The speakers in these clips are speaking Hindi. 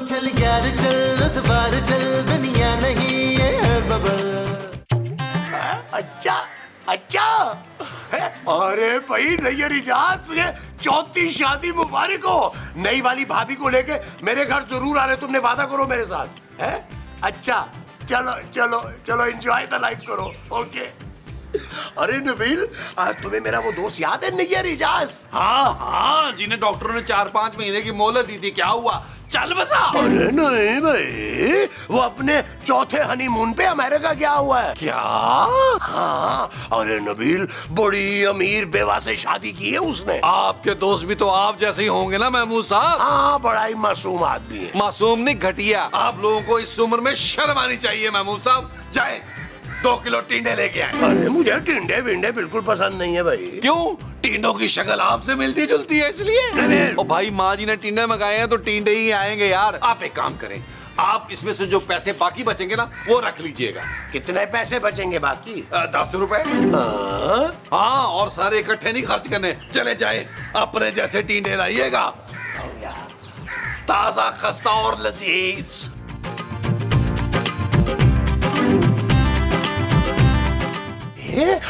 चल यार चल, उस बार चल, दुनिया नहीं है बबल। अच्छा अच्छा है? अरे भाई नैयर इजाज, चौथी शादी मुबारक हो। नई वाली भाभी को लेके मेरे घर जरूर आ रहे, तुमने वादा करो मेरे साथ है? अच्छा चलो चलो चलो, एंजॉय द लाइफ करो। ओके। अरे नबील, तुम्हें मेरा वो दोस्त याद है नैयर इजाज? हाँ हाँ, जिन्हें डॉक्टरों ने 4-5 महीने की मोहलत दी थी, क्या हुआ? चल बसा। अरे नहीं भाई, वो अपने चौथे हनीमून पे अमेरिका गया हुआ है। क्या? हाँ, अरे नबील, बड़ी अमीर बेवा से शादी की है उसने। आपके दोस्त भी तो आप जैसे ही होंगे ना महमूद साहब। हाँ, बड़ा ही मासूम आदमी है। मासूम नहीं, घटिया। आप लोगों को इस उम्र में शर्म आनी चाहिए महमूद साहब। जाए 2 किलो टिंडे लेके आए। अरे मुझे टिंडे विंडे बिल्कुल पसंद नहीं है भाई। क्यों? टिंडों की शक्ल आपसे मिलती जुलती है इसलिए। ओ भाई, माँ जी ने टिंडे मंगाए हैं तो टिंडे ही आएंगे यार। आप एक काम करें, आप इसमें से जो पैसे बाकी बचेंगे ना वो रख लीजिएगा। कितने पैसे बचेंगे बाकी? 10 रुपए। हाँ, और सारे इकट्ठे नहीं खर्च करने। चले जाए, अपने जैसे टिंडे लाइएगा, ताजा खस्ता और लजीज।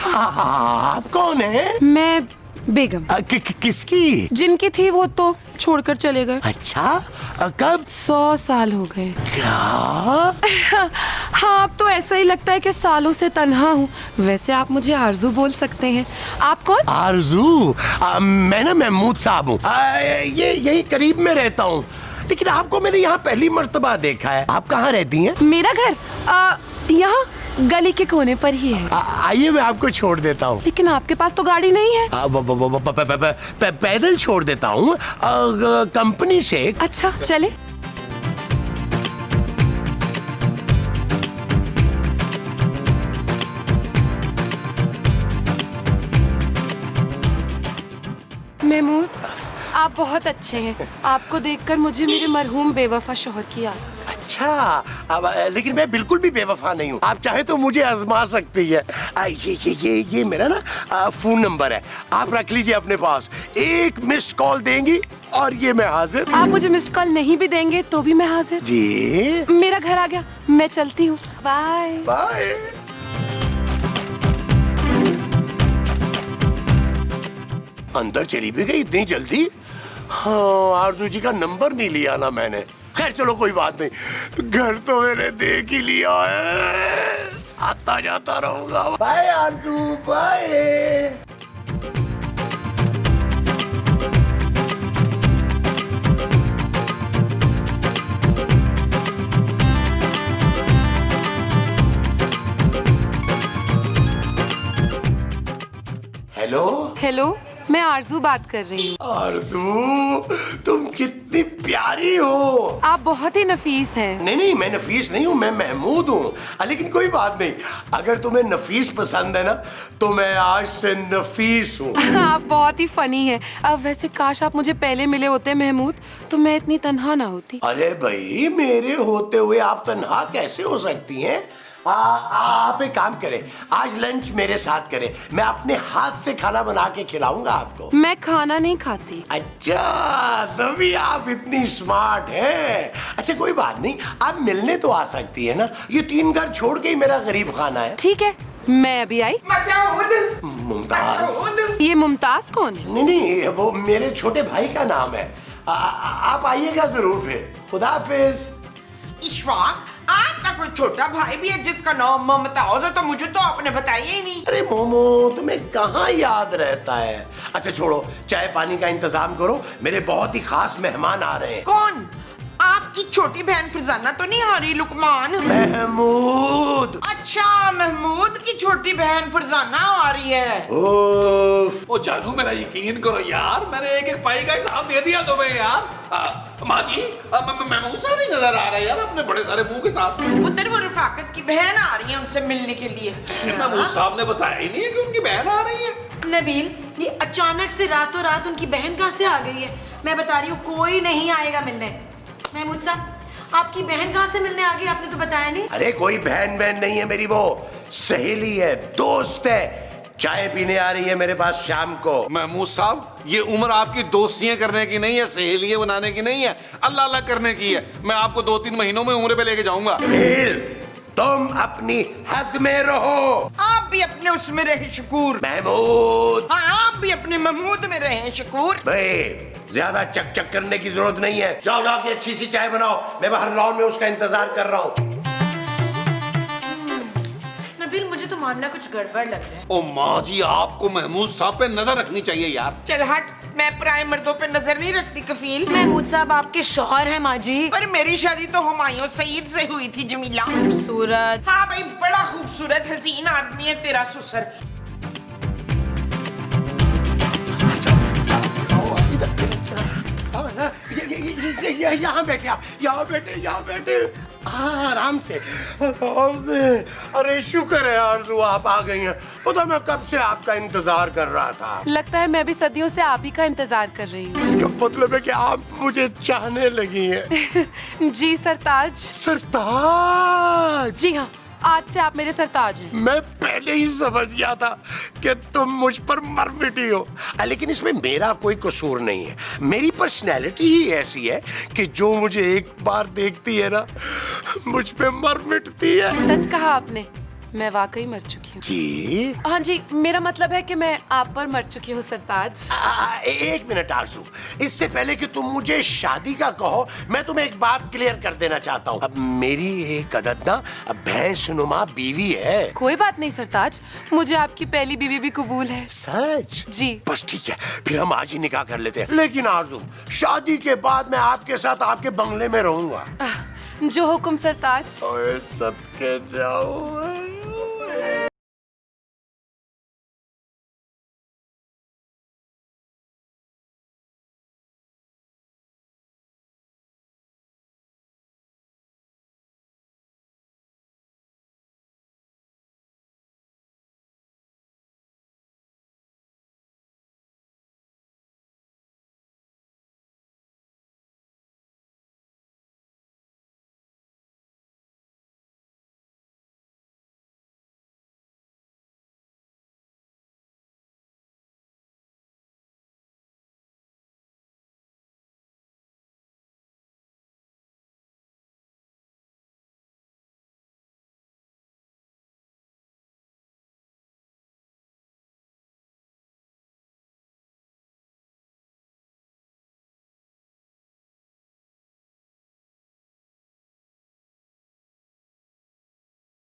आप कौन है? मैं बेगम। किसकी? जिनकी थी वो तो छोड़कर चले गए। अच्छा, कब? 100 साल हो गए। क्या? हाँ, अब तो ऐसा ही लगता है कि सालों से तन्हा हूँ। वैसे आप मुझे आरजू बोल सकते हैं। आप कौन? आरजू? मैं ना महमूद साहब हूँ। ये यही करीब में रहता हूँ, लेकिन आपको मैंने यहाँ पहली मर्तबा देखा है। आप कहाँ रहती हैं? मेरा घर यहाँ गली के कोने पर ही है। आइए, मैं आपको छोड़ देता हूँ। लेकिन आपके पास तो गाड़ी नहीं है। पैदल छोड़ देता हूँ, कंपनी से। अच्छा, चले। महमूद, आप बहुत अच्छे हैं। आपको देखकर मुझे मेरे मरहूम बेवफा शौहर की याद। अच्छा, अब लेकिन मैं बिल्कुल भी बेवफा नहीं हूँ। आप चाहे तो मुझे आजमा सकती है। ये मेरा ना फोन नंबर है, आप रख लीजिए अपने पास। एक मिस कॉल देंगी और ये मैं हाजिर। आप मुझे मिस्ड कॉल नहीं भी देंगे तो भी मैं हाजिर। जी, मेरा घर आ गया, मैं चलती हूँ। Bye bye. अंदर चली भी गई इतनी जल्दी? हाँ, आरजू जी का नंबर नहीं लिया ना मैंने। खैर चलो, कोई बात नहीं, घर तो मैंने देख ही लिया है, आता जाता रहूंगा। बाय आरजू, बाय। हेलो हेलो, मैं आरजू बात कर रही हूँ। आरजू, तुम कितनी प्यारी हो। आप बहुत ही नफीस हैं। नहीं नहीं, मैं नफीस नहीं हूँ, मैं महमूद हूँ। लेकिन कोई बात नहीं, अगर तुम्हें नफीस पसंद है ना तो मैं आज से नफीस हूँ। आप बहुत ही फनी हैं। अब वैसे काश आप मुझे पहले मिले होते महमूद, तो मैं इतनी तन्हा ना होती। अरे भाई, मेरे होते हुए आप तन्हा कैसे हो सकती हैं? आप एक काम करें, आज लंच मेरे साथ करें, मैं अपने हाथ से खाना बना के खिलाऊंगा आपको। मैं खाना नहीं खाती। अच्छा, तभी आप इतनी स्मार्ट हैं। अच्छा कोई बात नहीं, आप मिलने तो आ सकती है ना, ये 3 घर छोड़ के ही मेरा गरीब खाना है। ठीक है, मैं अभी आई। मुमताज? ये मुमताज कौन है? नहीं नहीं, वो मेरे छोटे भाई का नाम है। आप आइएगा जरूर फिर। खुदा हाफिज। इशफाक, आपका कोई छोटा भाई भी है जिसका नाम मुमताज है? तो मुझे तो आपने बताया ही नहीं। अरे मोमो, तुम्हें कहाँ याद रहता है। अच्छा छोड़ो, चाय पानी का इंतजाम करो, मेरे बहुत ही खास मेहमान आ रहे हैं। कौन? आपकी छोटी बहन फरजाना तो नहीं आ रही? लुकमान? महमूद। अच्छा, महमूद की छोटी बहन फरजाना आ रही है। उफ। ओ जानू, मेरा यकीन करो यार, मैंने एक पाई का हिसाब दे दिया तुम्हें यार। माँ जी, महमूद साहब नहीं नजर आ रहे यार अपने बड़े सारे मुंह के साथ। उधर वो रफाकत की बहन आ रही है उनसे मिलने के लिए। महमूद साहब ने बताया ही नहीं है कि उनकी बहन आ रही है। नबील, ये अचानक से रातों रात उनकी बहन कहाँ से आ गई है? मैं बता रही हूँ, कोई नहीं आएगा मिलने। महमूद साहब, आपकी बहन कहाँ से मिलने आ गई? आपने तो बताया नहीं। अरे कोई बहन बहन नहीं है मेरी, वो सहेली है, दोस्त है, चाय पीने आ रही है मेरे पास शाम को। महमूद साहब, ये उम्र आपकी दोस्तियां करने की नहीं है, सहेलियां बनाने की नहीं है, अल्लाह अल्लाह करने की है। मैं आपको 2-3 महीनों में उम्र पे लेके जाऊंगा। जमील, तुम अपनी हद में रहो। आप भी अपने उसमें रहे शकूर। महमूद, हाँ, आप भी अपने महमूद में रहे शकूर। भाई ज्यादा चक करने की जरूरत नहीं है। जाओ जाके अच्छी सी चाय बनाओ, मैं बाहर लॉन में उसका इंतजार कर रहा हूँ। नबील, मुझे तो मामला कुछ गड़बड़ लग रहा है। ओ माँ जी, आपको महमूद साहब पे नजर रखनी चाहिए यार। चल हट, मैं पराए मर्दों पे नजर नहीं रखती कफील। महमूद साहब आपके शौहर हैं माँ जी। पर मेरी शादी तो हुमायूं सईद से हुई थी जमीला। खूबसूरत। हाँ भाई, बड़ा खूबसूरत हसीन आदमी है तेरा ससुर। यहाँ बैठे आप, यहाँ बैठे हाँ, आराम से। अरे शुक्र है आरज़ू, आप आ गई हैं। तो मैं कब से आपका इंतजार कर रहा था। लगता है मैं भी सदियों से आप ही का इंतजार कर रही हूँ। इसका मतलब है कि आप मुझे चाहने लगी हैं। जी सरताज। सरताज? जी हाँ, आज से आप मेरे सरताज हैं। मैं पहले ही समझ गया था कि तुम मुझ पर मर मिटी हो, लेकिन इसमें मेरा कोई कसूर नहीं है। मेरी पर्सनैलिटी ही ऐसी है कि जो मुझे एक बार देखती है ना, मुझ पे मर मिटती है। सच कहा आपने, मैं वाकई मर चुकी हूँ। जी? हाँ जी, मेरा मतलब है कि मैं आप पर मर चुकी हूँ सरताज। एक मिनट आरज़ू, इससे पहले कि तुम मुझे शादी का कहो, मैं तुम्हें एक बात क्लियर कर देना चाहता हूँ। अब मेरी एक अदद ना भैंसनुमा बीवी है। कोई बात नहीं सरताज, मुझे आपकी पहली बीवी भी कबूल है। सच? जी। बस ठीक है, फिर हम आज ही निकाह कर लेते हैं। लेकिन आरज़ू, शादी के बाद मैं आपके साथ आपके बंगले में रहूंगा। जो हुक्म सरताज। ओए सदके जाओ।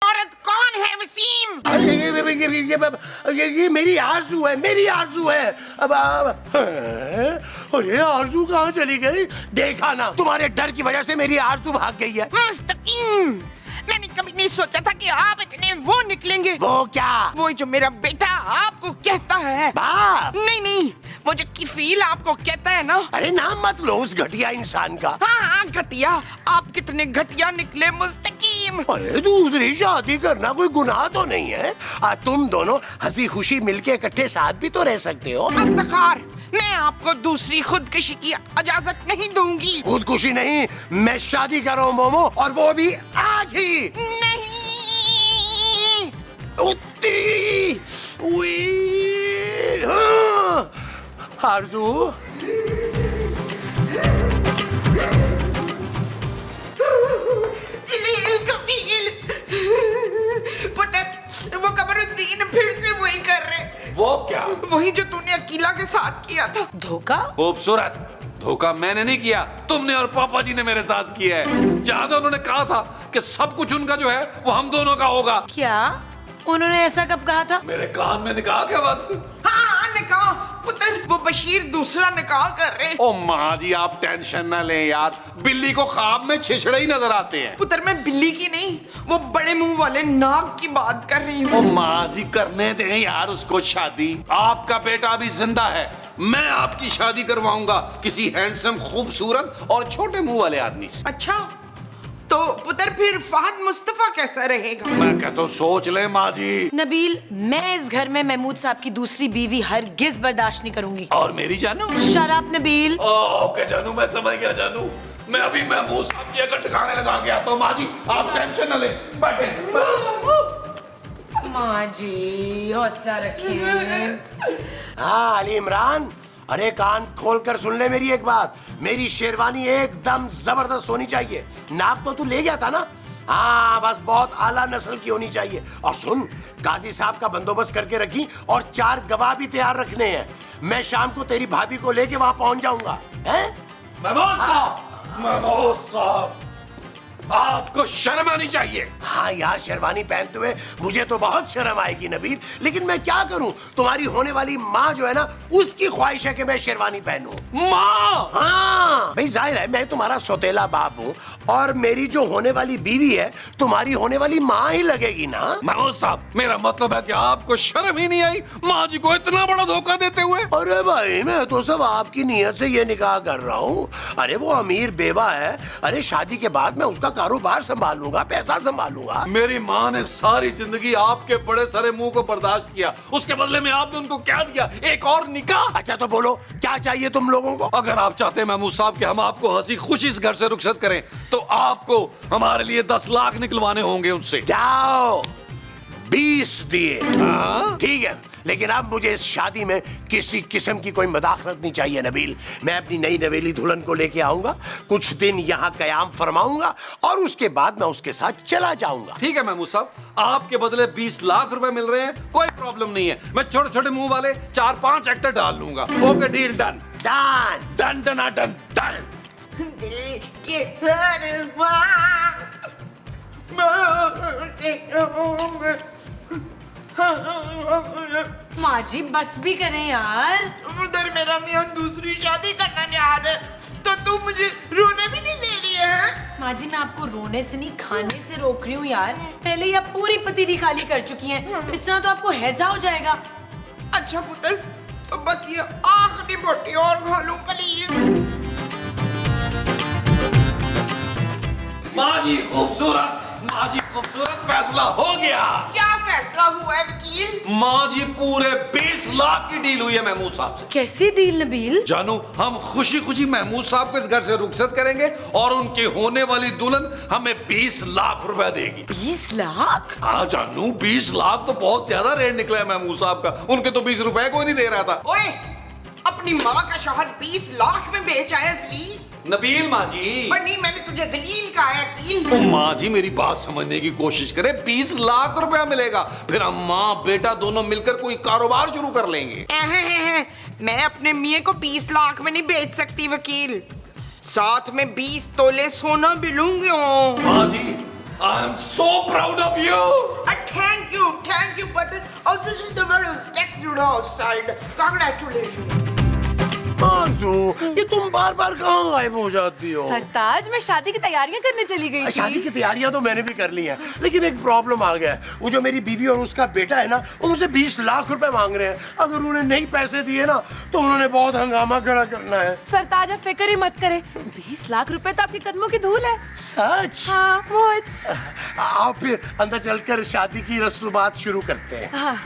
औरत कौन है वसीम? ये मेरी आरज़ू है, मेरी आरज़ू है। अब अरे आरज़ू कहाँ चली गई? देखा ना, तुम्हारे डर की वजह से मेरी आरज़ू भाग गई है। मुस्तकीम, मैंने कभी नहीं सोचा था कि आप इतने वो निकलेंगे। वो क्या? वो जो मेरा बेटा आपको कहता है। बाप? नहीं, वो जो कफील आपको कहता है ना। अरे नाम मत लो उस घटिया इंसान का। हाँ, घटिया। आप कितने घटिया निकले मुस्तकीम। अरे दूसरी शादी करना कोई गुनाह तो नहीं है। तुम दोनों हंसी खुशी मिलके इकट्ठे साथ भी तो रह सकते हो। अफ्तार, मैं आपको दूसरी खुदकुशी की इजाजत नहीं दूंगी। खुदकुशी नहीं, मैं शादी कर रहा हूँ मोमो, और वो भी आज ही। नहीं। आरज़ू, कफील, पुत्र, वो कमरुद्दीन फिर से वही कर रहे। वो क्या? वही जो तूने अकीला के साथ किया था। धोखा? खूबसूरत। धोखा मैंने नहीं किया, तुमने और पापा जी ने मेरे साथ किया है। जहां उन्होंने कहा था कि सब कुछ उनका जो है वो हम दोनों का होगा। क्या उन्होंने ऐसा कब कहा था? मेरे कान में निकाह के वक्त। हाँ, निकाह। पुत्र, वो बशीर दूसरा निकाह कर रहे। ओ माँ जी, आप टेंशन ना लें यार, बिल्ली को ख्वाब में छिछड़े ही नजर आते हैं। पुत्र, मैं बिल्ली की नहीं, वो बड़े मुंह वाले नाग की बात कर रही ओ हूँ। माँ जी, करने दें यार उसको शादी। आपका बेटा अभी जिंदा है, मैं आपकी शादी करवाऊंगा किसी हैंडसम, खूबसूरत और छोटे मुंह वाले आदमी से। अच्छा, तो पुत्र फिर फहद मुस्तफा कैसा रहेगा? मैं कहता हूँ सोच ले माँ जी। नबील, मैं इस घर में महमूद साहब की दूसरी बीवी हरगिज बर्दाश्त नहीं करूंगी। और मेरी जानू? Shut up Nabeel. ओके जानू, मैं समझ गया जानू। मैं अभी महमूद साहब की अकल ठिकाने लगा के आता हूँ। माँ जी आप टेंशन न ले, बैठे। माँ जी हौसला रखिए। हाँ अली इमरान, अरे कान खोल कर सुन ले मेरी एक बात। मेरी शेरवानी एकदम जबरदस्त होनी चाहिए। नाप तो तू ले गया था ना? हाँ बस बहुत आला नस्ल की होनी चाहिए। और सुन, काजी साहब का बंदोबस्त करके रखी और 4 गवाह भी तैयार रखने हैं। मैं शाम को तेरी भाभी को लेके वहां पहुंच जाऊंगा। हैं? महमूद साहब, आपको शर्म आनी चाहिए। हाँ यार, शेरवानी पहनते हुए मुझे तो बहुत शर्म आएगी नबील, लेकिन मैं क्या करूं? तुम्हारी होने वाली माँ जो है ना, उसकी ख्वाहिश है कि मैं शेरवानी पहनूं। माँ! हाँ भाई, जाहिर है मैं तुम्हारा सौतेला बाप हूँ और मेरी जो होने वाली बीवी है तुम्हारी होने वाली माँ ही लगेगी ना। महमूद साहब, मेरा मतलब है कि आपको शर्म ही नहीं आई माँ जी को इतना बड़ा धोखा देते हुए। अरे भाई, मैं तो सब आपकी नीयत से ये निकाह कर रहा हूँ। अरे वो अमीर बेवा है, अरे शादी के बाद मैं उसका कारोबार संभालूंगा, पैसा संभालूंगा। मेरी माँ ने सारी जिंदगी आपके बड़े सारे मुंह को बर्दाश्त किया, उसके बदले में आपने उनको क्या दिया? एक और निकाह। अच्छा तो बोलो, क्या चाहिए तुम लोगों को? अगर आप चाहते हैं महमूद साहब कि हम आपको हंसी खुशी इस घर से रुखसत करें, तो आपको हमारे लिए 10 लाख निकलवाने होंगे उनसे। जाओ, 20 दिए। हाँ? ठीक है, लेकिन अब मुझे इस शादी में किसी किस्म की कोई मदाखलत नहीं चाहिए नबील। मैं अपनी नई नवेली दुल्हन को लेके आऊंगा, कुछ दिन यहाँ कयाम फरमाऊंगा और उसके बाद मैं उसके साथ चला जाऊंगा। ठीक है महमूद साहब, आपके बदले 20 लाख रुपए मिल रहे हैं, कोई प्रॉब्लम नहीं है। मैं छोटे छोटे मुंह वाले 4-5 एक्टर डाल लूंगा। Okay, deal done. Done done done done done. दिल के हर बार माँ जी बस भी करें यार। उधर मेरा मियां दूसरी शादी करना चाह रहा है तो तू मुझे रोने भी नहीं दे रही है। माँ जी मैं आपको रोने से नहीं, खाने से रोक रही हूँ यार। पहले ही आप पूरी पतीली खाली कर चुकी हैं, इस तरह तो आपको हैजा हो जाएगा। अच्छा पुत्र, तो बस ये आखिरी बोटी और खा लूं प्लीज। माँ जी खूबसूरत, माँ जी खूबसूरत, फैसला हो गया। क्या फैसला हुआ है वकील? माँ जी पूरे 20 लाख की डील हुई है महमूद साहब से। कैसी डील नबील? जानू, हम खुशी खुशी महमूद साहब को इस घर से रुखसत करेंगे और उनकी होने वाली दुल्हन हमें 20 लाख रुपए देगी। 20 लाख? हाँ जानू, 20 लाख तो बहुत ज्यादा रेट निकला है महमूद साहब का। उनके तो 20 रुपए कोई नहीं दे रहा था। ओए, अपनी माँ का शौहर 20 लाख में बेचा है जलील। नबील माँ जी। पर नहीं, मैंने तुझे जलील कहा है वकील। तो माँ जी मेरी बात समझने की कोशिश करे, 20 लाख रुपया मिलेगा, फिर हम माँ बेटा दोनों मिलकर कोई कारोबार शुरू कर लेंगे। मैं अपने मियाँ को 20 लाख में नहीं बेच सकती वकील, साथ में 20 तोले सोना भी लूंगी। माँ जी, I am so proud of you. Thank you, brother. Oh, this is the very textured outside. Congratulations. Manju, ये तुम बार बार कहाँ गायब हो जाती हो? सरताज, मैं शादी की तैयारियां करने चली गई थी। शादी की तैयारियां तो मैंने भी कर ली हैं, लेकिन एक प्रॉब्लम आ गया है। वो जो मेरी बीवी और उसका बेटा है ना, वो मुझसे 20 लाख रुपए मांग रहे हैं। अगर उन्होंने नहीं पैसे दिए ना, तो उन्होंने बहुत हंगामा खड़ा करना है। सरताज, आप फिक्र ही मत करें, 20 लाख रुपए तो आपके कदमों की धूल है। सच? हाँ, मुझ। आओ फिर अंदर चलकर शादी की रस्मात शुरू करते हैं। हाँ।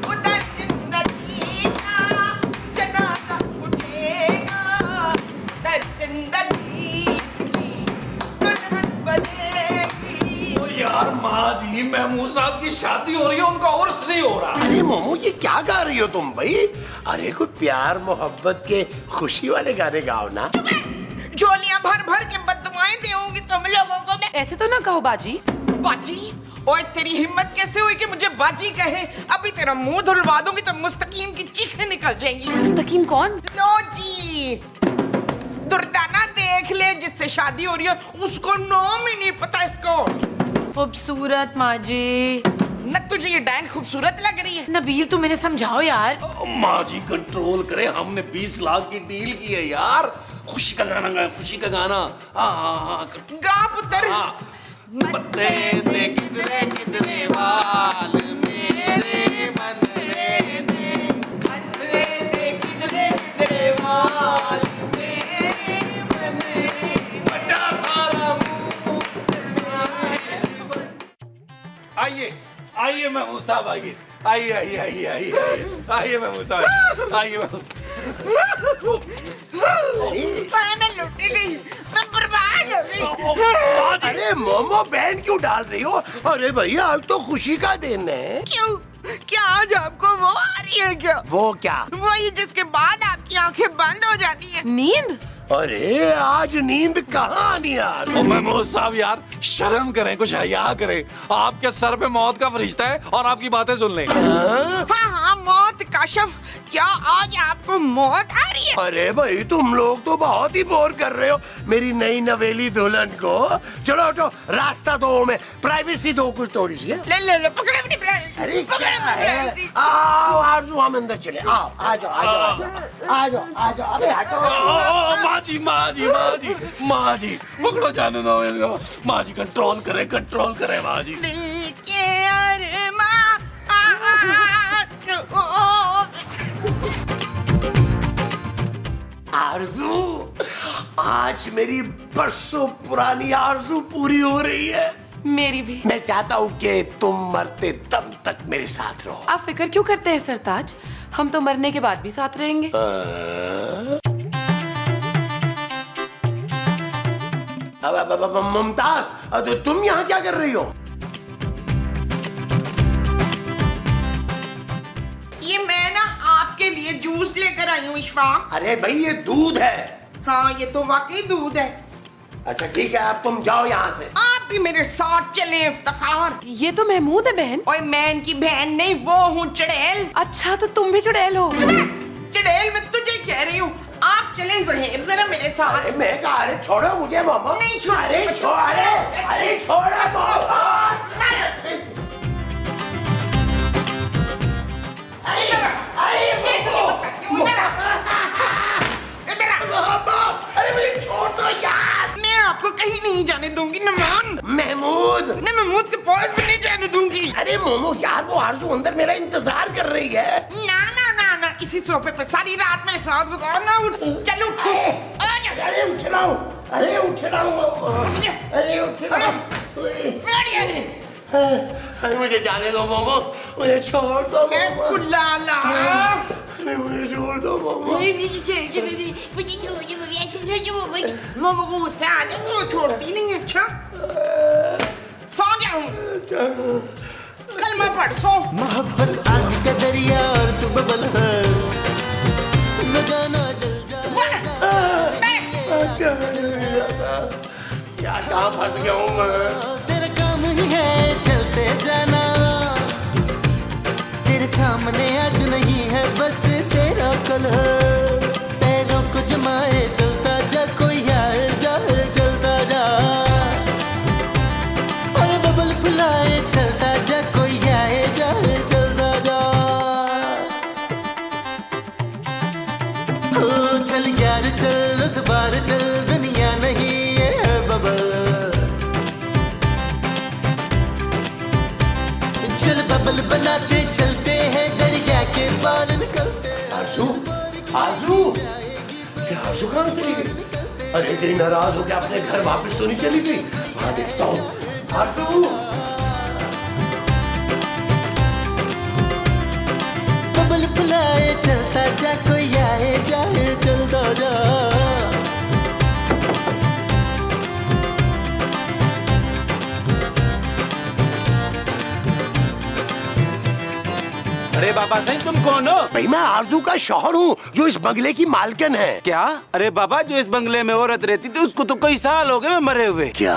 उधर जिंदगी का जनाजा उठेगा, उधर जिंदगी की दुल्हन बनेगी। तो यार माँ जी, महमूद साहब की शादी हो रही है, उनका उर्स नहीं हो रहा। अरे मोमो, ये क्या गा रही हो तुम भाई? अरे कोई प्यार मोहब्बत के खुशी वाले गाने गाओ ना। झोलियां भर भर के बददुआएं देऊंगी तुम लोगों को मैं। ऐसे तो ना कहो बाजी। बाजी? ओए, तेरी हिम्मत कैसे हुई कि मुझे बाजी कहे? अभी तेरा मुंह धुलवा दूंगी तो मुस्तकीम की चीखें निकल जाएंगी। मुस्तकीम कौन? लो जी, दुर्दाना देख ले, जिससे शादी हो रही है उसको नाम ही नहीं पता इसको। खूबसूरत माँ जी। न तुझे ये डैन खूबसूरत लग रही है? नबील तुम इन्हें समझाओ यार। माँ जी कंट्रोल करे, हमने 20 लाख की डील की है यार। खुशी का गाना गाए, खुशी का गाना। हाँ। गा पुत्र। हाँ। पत्ते दे किधरे किधरे वाल मेरे मन रे दे, पत्ते दे किधरे किधरे वाल मेरे मन रे, बड़ा सारा मुंह। आइए महमूद साहब, आइए महमूद साहब, आइए महमूद। मैं लुटी गई, मैं बर्बाद हो गई। मोमो बहन क्यों डाल रही हो? अरे भैया आज तो खुशी का दिन है। क्यों? क्या आज आपको वो आ रही है क्या? वो क्या? वही जिसके बाद आपकी आंखें बंद हो जाती है। नींद? अरे आज नींद कहाँ आनी यार? ओ महमूद साहब यार शर्म करें, कुछ हया करें। आपके सर पे मौत का फरिश्ता है और आपकी बातें सुन लें। हाँ, मौत काशफ, क्या आज आपको मौत आ रही है? अरे भाई तुम लोग तो बहुत ही बोर कर रहे हो मेरी नई नवेली दुल्हन को। चलो हटो, रास्ता दो, मैं प्राइवेसी दो कुछ थोड़ी सी। ले पकड़े अपनी प्राइवेसी। अरे पकड़े अपनी प्राइवेसी। आओ आरज़ू, हम अंदर चले। आओ आ जाओ। अबे हटो। माँ जी पकड़ो, जाने दो इसको। माँ जी कंट्रोल करे माँ जी। दिल के अरमां आरज़ू, आज मेरी बरसों पुरानी आरज़ू पूरी हो रही है। मेरी भी। मैं चाहता हूँ कि तुम मरते दम तक मेरे साथ रहो। आप फिक्र क्यों करते हैं सरताज, हम तो मरने के बाद भी साथ रहेंगे। अब मुमताज, तुम यहाँ क्या कर रही हो? ये मैं ना आपके लिए जूस लेकर आई हूँ इशफाक। अरे भाई ये दूध है। हाँ, ये तो वाकई दूध है। अच्छा ठीक है, अब तुम जाओ यहाँ से। आप भी मेरे साथ चले इफ्तिखार। ये तो महमूद है बहन। ओए मैं इनकी बहन नहीं, वो हूँ चुड़ैल। अच्छा तो तुम भी चुड़ैल हो। चुड़ैल मैं तुझे कह रही हूँ, आप चलें ज़हीर जरा मेरे साथ। अरे मैं कहा, अरे छोड़ो मुझे मामा। नहीं छोड़। अरे छोड़ो मामा। अरे मुझे छोड़ दो यार। मैं आपको कहीं नहीं जाने दूंगी नमान। महमूद, मैं महमूद के पास भी नहीं जाने दूंगी। अरे मोमो यार, वो आरज़ू अंदर मेरा इंतजार कर रही है। ना, इसी सोफे पे सारी रात मेरे साथ गुजारना। चलो उठो, आ जा। अरे उठ रहा हूँ। अरे मुझे जाने दो मोमो, मुझे छोड़ दो मोमो। कुल्लाला, अरे मुझे छोड़ दो मोमो। मोमो को गुस्सा आ जाए तो छोड़ती नहीं। अच्छा सो जाऊं, कलमा पढ़ सो। मोहब्बत आग का दरिया और तू बबल है, न जाना जल यार कहाँ फंस गया हूँ मैं? तेरा काम ही है चलते जाना, तेरे सामने आज नहीं है बस तेरा कल है। पैरों को जमाए चलता जा, कोई आए जाए चलता जा, और बबल फुलाए चलता जा, कोई आए जाए चलता जा। ओ चल यार चल, उस बार चल, दुनिया नहीं है बबल। चल बबल बनाते चलते हैं, दरिया के पार निकलते। आरज़ू, ये आरज़ू कहाँ चली गई? अरे कहीं नाराज हो के अपने घर वापस तो नहीं चली गई? हाँ देखता हूँ। आरज़ू, बबल फुलाए चलता जा, कोई आए जाए चलता जा। अरे बाबा सही, तुम कौन हो? भाई मैं आरज़ू का शौहर हूँ जो इस बंगले की मालकिन है। क्या? अरे बाबा, जो इस बंगले में औरत रहती थी उसको तो कई साल हो गए मरे हुए। क्या?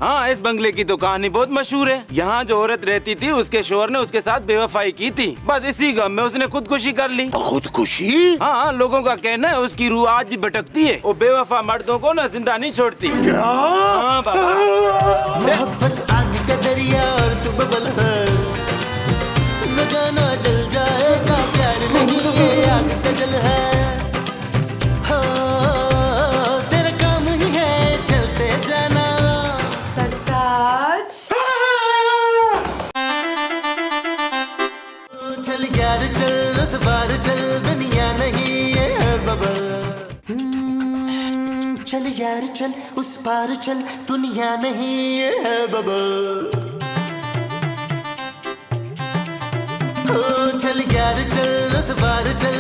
हाँ, इस बंगले की तो कहानी बहुत मशहूर है। यहाँ जो औरत रहती थी उसके शोहर ने उसके साथ बेवफाई की थी, बस इसी गम में उसने खुदकुशी कर ली। खुदकुशी? हाँ, लोगों का कहना है उसकी रूह आज भी भटकती है, वो बेवफा मर्दों को ना जिंदा नहीं छोड़ती। क्या? हाँ बाबा। मोहब्बत आग का दरिया और तू बबल है, न जाना जल जाएगा, प्यार नहीं ये आग का जल है। हाँ, तेरा काम ही है चलते जाना। सरताज, चल यार चल, उस बार चल, दुनिया नहीं ये बबल। चल यार चल, उस पार चल, दुनिया नहीं ये बबल। चल यार चल, उस बार चल।